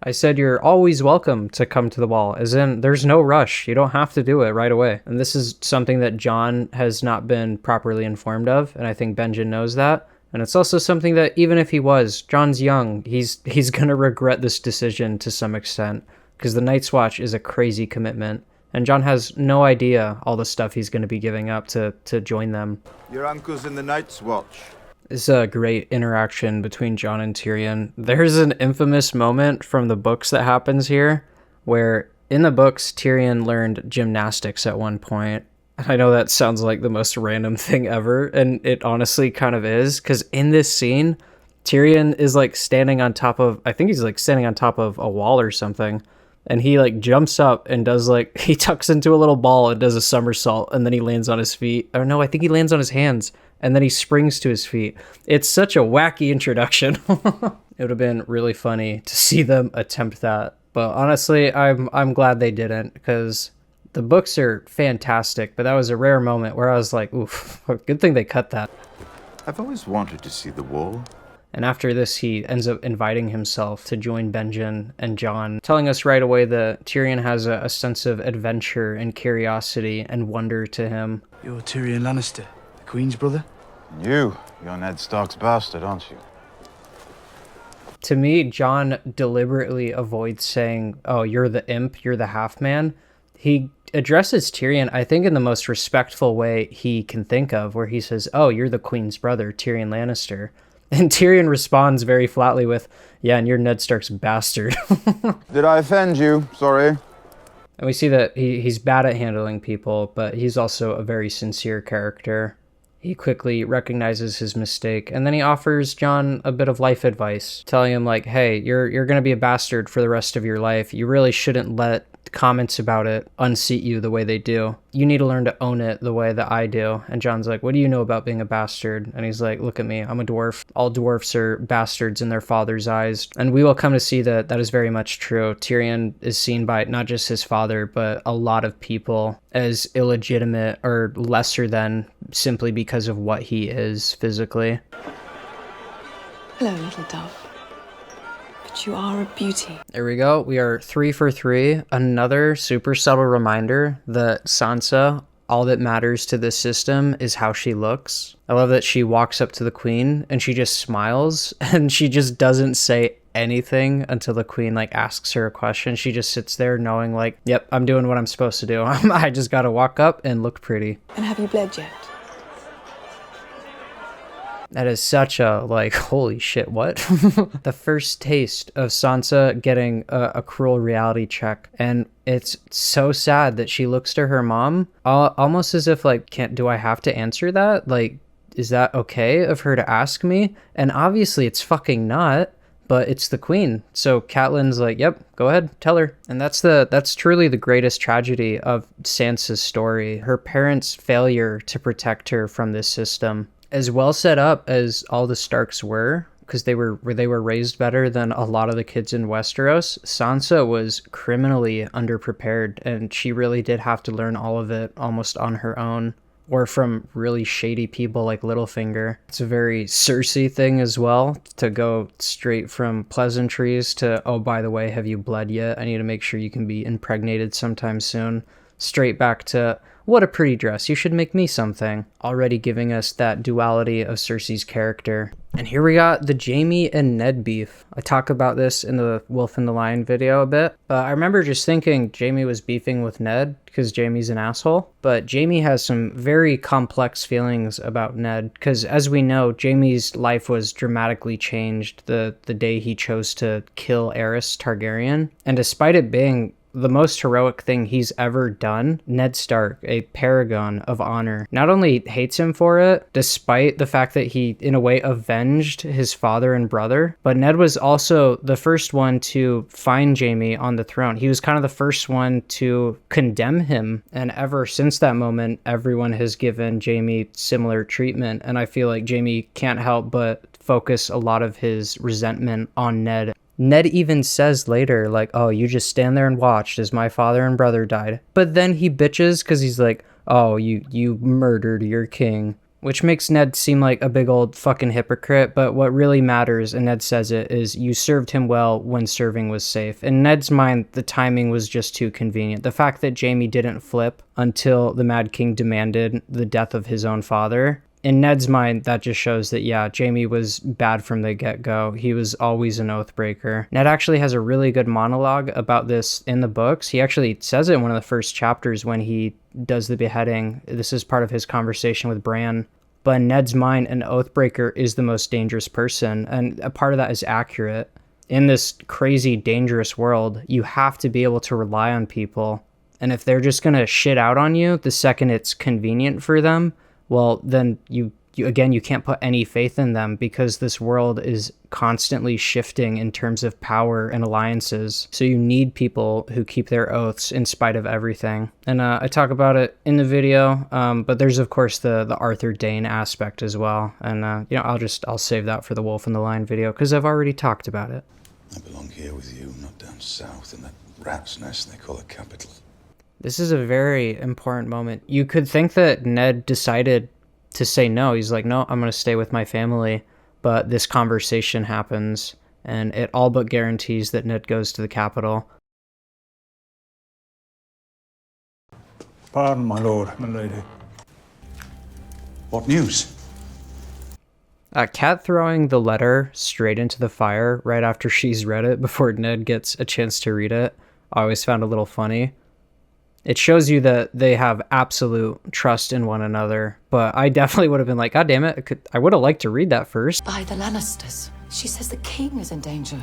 I said you're always welcome to come to the Wall, as in there's no rush. You don't have to do it right away. And this is something that Jon has not been properly informed of, and I think Benjen knows that. And it's also something that even if he was, Jon's young, he's gonna regret this decision to some extent, because the Night's Watch is a crazy commitment, and Jon has no idea all the stuff he's gonna be giving up to join them. Your uncle's in the Night's Watch. It's a great interaction between Jon and Tyrion. There's an infamous moment from the books that happens here, where in the books, Tyrion learned gymnastics at one point. I know that sounds like the most random thing ever, and it honestly kind of is, because in this scene, Tyrion is like standing on top of, I think he's like standing on top of a wall or something, and he like jumps up and does like, he tucks into a little ball and does a somersault, and then he lands on his feet. Or no, I think he lands on his hands, and then he springs to his feet. It's such a wacky introduction. It would have been really funny to see them attempt that. But honestly, I'm glad they didn't, because the books are fantastic, but that was a rare moment where I was like, oof, good thing they cut that. I've always wanted to see the Wall. And after this, he ends up inviting himself to join Benjen and Jon, telling us right away that Tyrion has a sense of adventure and curiosity and wonder to him. You're Tyrion Lannister, the Queen's brother? You're Ned Stark's bastard, aren't you? To me, Jon deliberately avoids saying, oh, you're the imp, you're the half-man. He addresses Tyrion, I think, in the most respectful way he can think of, where he says, oh, you're the Queen's brother, Tyrion Lannister. And Tyrion responds very flatly with, yeah, and you're Ned Stark's bastard. Did I offend you? Sorry. And we see that he's bad at handling people, but he's also a very sincere character. He quickly recognizes his mistake, and then he offers Jon a bit of life advice, telling him like, hey, you're going to be a bastard for the rest of your life. You really shouldn't let comments about it unseat you the way they do. You need to learn to own it the way that I do. And Jon's like, what do you know about being a bastard? And he's like, look at me, I'm a dwarf. All dwarfs are bastards in their father's eyes. And we will come to see that that is very much true. Tyrion is seen by not just his father, but a lot of people as illegitimate or lesser than, simply because of what he is physically. Hello, little dove. But you are a beauty. There we go. We are 3 for 3. Another super subtle reminder that Sansa, all that matters to this system is how she looks. I love that she walks up to the queen and she just smiles and she just doesn't say anything until the queen like asks her a question. She just sits there knowing like, yep, I'm doing what I'm supposed to do. I just gotta walk up and look pretty. And have you bled yet? That is such a, like, holy shit, what? The first taste of Sansa getting a cruel reality check. And it's so sad that she looks to her mom almost as if, like, do I have to answer that? Like, is that okay of her to ask me? And obviously it's fucking not, but it's the queen. So Catelyn's like, yep, go ahead, tell her. And that's truly the greatest tragedy of Sansa's story. Her parents' failure to protect her from this system. As well set up as all the Starks were, because they were raised better than a lot of the kids in Westeros, Sansa was criminally underprepared, and she really did have to learn all of it almost on her own, or from really shady people like Littlefinger. It's a very Cersei thing as well, to go straight from pleasantries to, oh, by the way, have you bled yet? I need to make sure you can be impregnated sometime soon. Straight back to, what a pretty dress, you should make me something. Already giving us that duality of Cersei's character. And here we got the Jaime and Ned beef. I talk about this in the Wolf and the Lion video a bit. I remember just thinking Jaime was beefing with Ned because Jaime's an asshole. But Jaime has some very complex feelings about Ned, because as we know, Jaime's life was dramatically changed the day he chose to kill Aerys Targaryen. And despite it being the most heroic thing he's ever done, Ned Stark, a paragon of honor, not only hates him for it, despite the fact that he, in a way, avenged his father and brother, but Ned was also the first one to find Jaime on the throne. He was kind of the first one to condemn him, and ever since that moment, everyone has given Jaime similar treatment, and I feel like Jaime can't help but focus a lot of his resentment on Ned. Ned even says later, like, oh, you just stand there and watched as my father and brother died. But then he bitches because he's like, oh, you murdered your king. Which makes Ned seem like a big old fucking hypocrite, but what really matters, and Ned says it, is you served him well when serving was safe. In Ned's mind, the timing was just too convenient. The fact that Jaime didn't flip until the Mad King demanded the death of his own father, in Ned's mind, that just shows that, yeah, Jaime was bad from the get-go. He was always an oathbreaker. Ned actually has a really good monologue about this in the books. He actually says it in one of the first chapters when he does the beheading. This is part of his conversation with Bran. But in Ned's mind, an oathbreaker is the most dangerous person, and a part of that is accurate. In this crazy, dangerous world, you have to be able to rely on people. And if they're just gonna shit out on you the second it's convenient for them, well, then you can't put any faith in them, because this world is constantly shifting in terms of power and alliances. So you need people who keep their oaths in spite of everything. And I talk about it in the video, but there's of course the Arthur Dayne aspect as well. And I'll save that for the Wolf and the Lion video, because I've already talked about it. I belong here with you, not down south in that rat's nest they call the capital. This is a very important moment. You could think that Ned decided to say no. He's like, no, I'm going to stay with my family. But this conversation happens, and it all but guarantees that Ned goes to the capital. Pardon, my lord, my lady. What news? Cat throwing the letter straight into the fire right after she's read it before Ned gets a chance to read it, I always found a little funny. It shows you that they have absolute trust in one another, but I definitely would have been like, God damn it, I would have liked to read that first. By the Lannisters. She says the king is in danger.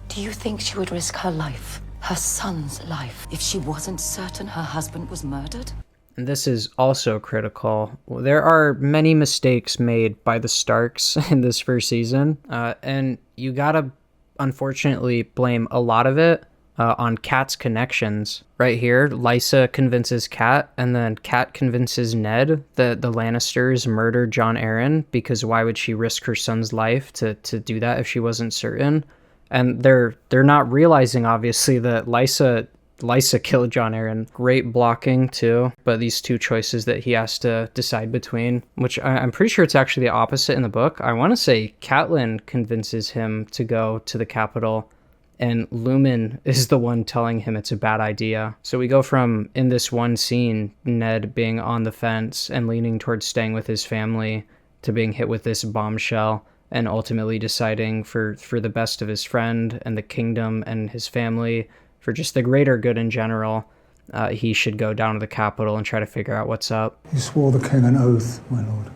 Do you think she would risk her life, her son's life, if she wasn't certain her husband was murdered? And this is also critical. There are many mistakes made by the Starks in this first season, and you gotta, unfortunately, blame a lot of it on Cat's connections. Right here, Lysa convinces Cat, and then Cat convinces Ned that the Lannisters murdered Jon Arryn, because why would she risk her son's life to do that if she wasn't certain? And they're not realizing, obviously, that Lysa killed Jon Arryn. Great blocking too, but these two choices that he has to decide between, which I'm pretty sure it's actually the opposite in the book. I want to say Catelyn convinces him to go to the capital, and Lumen is the one telling him it's a bad idea. So we go from, in this one scene, Ned being on the fence and leaning towards staying with his family, to being hit with this bombshell, and ultimately deciding for the best of his friend and the kingdom and his family, for just the greater good in general, he should go down to the capital and try to figure out what's up. You swore the king an oath, my lord.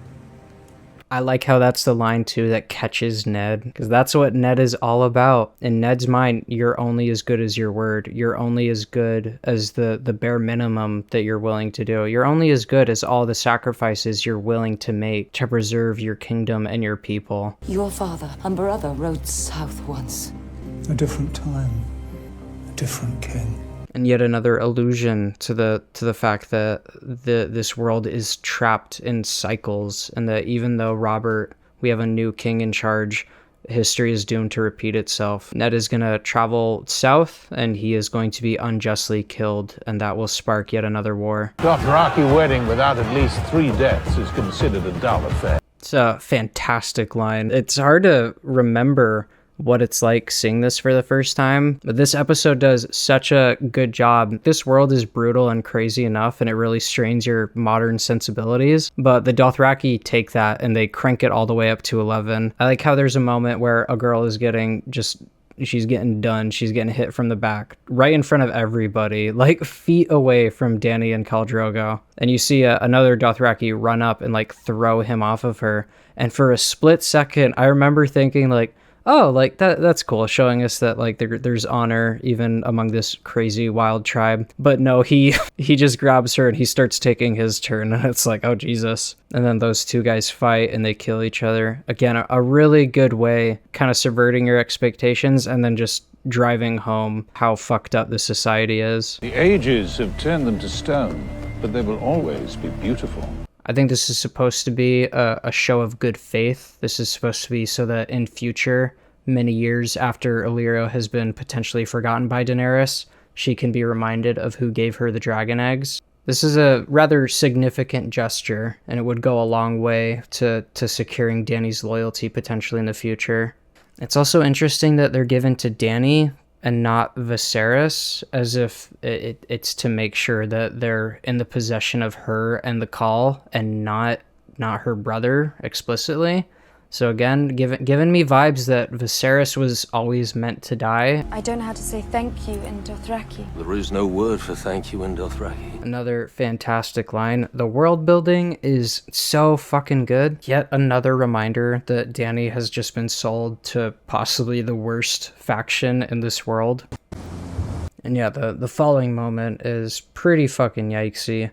I like how that's the line too that catches Ned, because that's what Ned is all about. In Ned's mind, you're only as good as your word. You're only as good as the bare minimum that you're willing to do. You're only as good as all the sacrifices you're willing to make to preserve your kingdom and your people. Your father and brother rode south once. A different time, a different king. And yet another allusion to the fact that this world is trapped in cycles, and that even though we have a new king in charge, history is doomed to repeat itself. Ned is going to travel south, and he is going to be unjustly killed, and that will spark yet another war. Dothraki wedding without at least 3 deaths is considered a dull affair. It's a fantastic line. It's hard to remember what it's like seeing this for the first time, but this episode does such a good job. This world is brutal and crazy enough, and it really strains your modern sensibilities, but the Dothraki take that and they crank it all the way up to 11. I like how there's a moment where a girl is she's getting done, she's getting hit from the back right in front of everybody, like feet away from Dany and Khal Drogo, and you see another Dothraki run up and like throw him off of her, and for a split second I remember thinking like, oh, like that's cool, showing us that like there's honor even among this crazy wild tribe. But no, he just grabs her and he starts taking his turn, and it's like, oh Jesus. And then those two guys fight and they kill each other. Again, a really good way, kind of subverting your expectations and then just driving home how fucked up this society is. The ages have turned them to stone, but they will always be beautiful. I think this is supposed to be a show of good faith. This is supposed to be so that in future, many years after Illyrio has been potentially forgotten by Daenerys, she can be reminded of who gave her the dragon eggs. This is a rather significant gesture, and it would go a long way to securing Dany's loyalty potentially in the future. It's also interesting that they're given to Dany and not Viserys, as if it's to make sure that they're in the possession of her and the Khal, and not her brother explicitly. So again, giving me vibes that Viserys was always meant to die. I don't know how to say thank you in Dothraki. There is no word for thank you in Dothraki. Another fantastic line. The world building is so fucking good. Yet another reminder that Dany has just been sold to possibly the worst faction in this world. And yeah, the following moment is pretty fucking yikesy.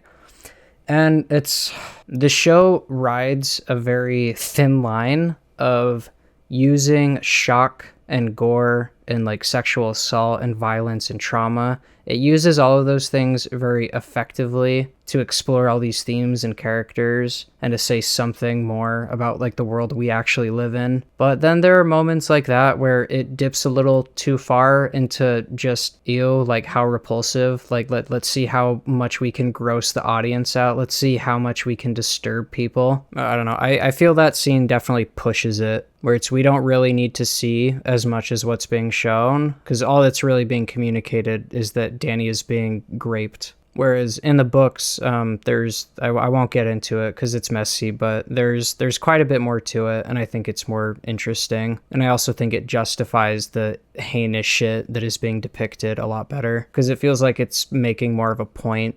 And the show rides a very thin line of using shock and gore and like sexual assault and violence and trauma. It uses all of those things very effectively to explore all these themes and characters and to say something more about like the world we actually live in. But then there are moments like that where it dips a little too far into just, ew, like how repulsive. Like let's see how much we can gross the audience out. Let's see how much we can disturb people. I don't know. I feel that scene definitely pushes it, where we don't really need to see as much as what's being shown, because all that's really being communicated is that Dany is being raped. Whereas in the books, I won't get into it because it's messy, but there's quite a bit more to it, and I think it's more interesting. And I also think it justifies the heinous shit that is being depicted a lot better, because it feels like it's making more of a point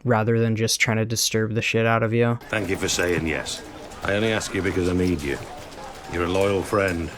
rather than just trying to disturb the shit out of you. Thank you for saying yes. I only ask you because I need you. You're a loyal friend.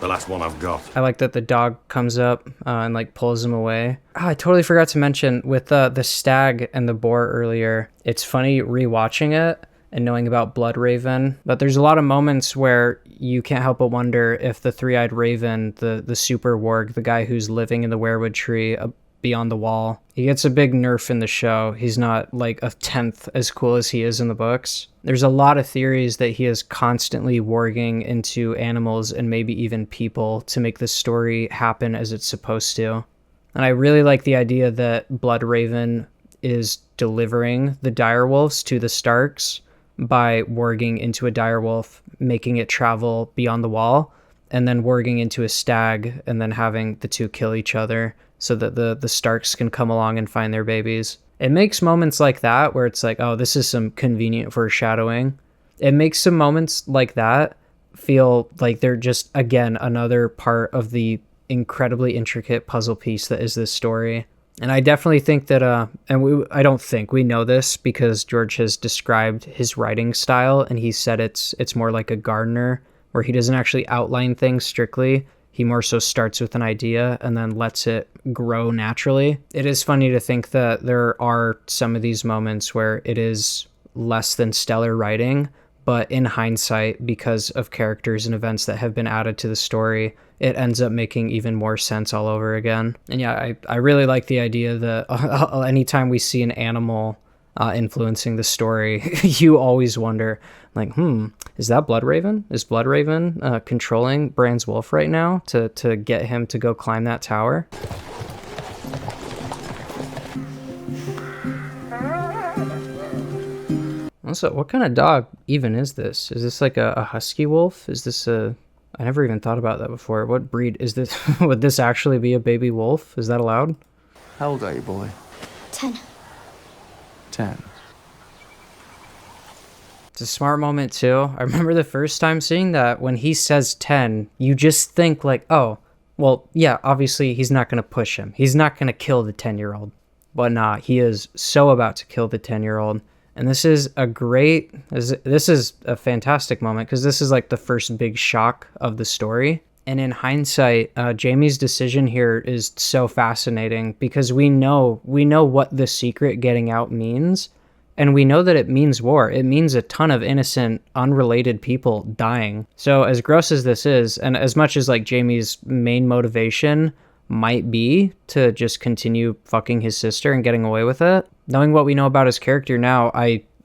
The last one I've got. I like that the dog comes up and like pulls him away. Oh, I totally forgot to mention with the stag and the boar earlier. It's funny rewatching it and knowing about Bloodraven, but there's a lot of moments where you can't help but wonder if the three-eyed raven, the super warg, the guy who's living in the weirwood tree beyond the wall, he gets a big nerf in the show. He's not like a 10th as cool as he is in the books. There's a lot of theories that he is constantly warging into animals and maybe even people to make the story happen as it's supposed to. And I really like the idea that Bloodraven is delivering the direwolves to the Starks by warging into a direwolf, making it travel beyond the wall, and then warging into a stag and then having the two kill each other so that the Starks can come along and find their babies. It makes moments like that where it's like, oh, this is some convenient foreshadowing. It makes some moments like that feel like they're just, again, another part of the incredibly intricate puzzle piece that is this story. And I definitely think that, we know this because George has described his writing style, and he said it's more like a gardener, where he doesn't actually outline things strictly. He more so starts with an idea and then lets it grow naturally. It is funny to think that there are some of these moments where it is less than stellar writing, but in hindsight, because of characters and events that have been added to the story, it ends up making even more sense all over again. And yeah, I really like the idea that anytime we see an animal influencing the story, you always wonder, like, is that Bloodraven? Is Bloodraven controlling Bran's wolf right now to get him to go climb that tower? Also, what kind of dog even is this? Is this like a husky wolf? Is this a... I never even thought about that before. What breed is this? Would this actually be a baby wolf? Is that allowed? How old are you, boy? 10. 10. It's a smart moment too. I remember the first time seeing that when he says 10, you just think like, oh, well, yeah, obviously he's not going to push him. He's not going to kill the 10-year-old. But nah, he is so about to kill the 10-year-old. And this is a fantastic moment because this is like the first big shock of the story. And in hindsight, Jamie's decision here is so fascinating because we know what the secret getting out means. And we know that it means war. It means a ton of innocent, unrelated people dying. So as gross as this is, and as much as like Jamie's main motivation might be to just continue fucking his sister and getting away with it, knowing what we know about his character now,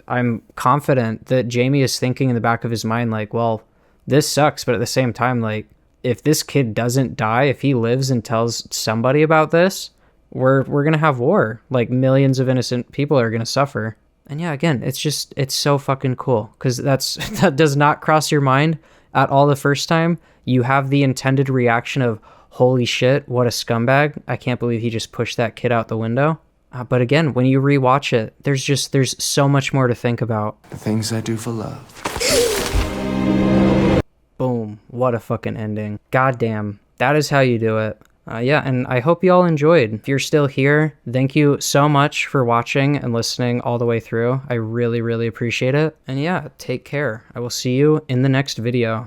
I'm confident that Jamie is thinking in the back of his mind like, well, this sucks, but at the same time, like, if this kid doesn't die, if he lives and tells somebody about this, we're gonna have war. Like, millions of innocent people are gonna suffer. And yeah, again, it's so fucking cool because that does not cross your mind at all the first time. You have the intended reaction of, holy shit, what a scumbag. I can't believe he just pushed that kid out the window. But again, when you rewatch it, there's so much more to think about. The things I do for love. Boom. What a fucking ending. Goddamn. That is how you do it. Yeah, and I hope you all enjoyed. If you're still here, thank you so much for watching and listening all the way through. I really, really appreciate it. And yeah, take care. I will see you in the next video.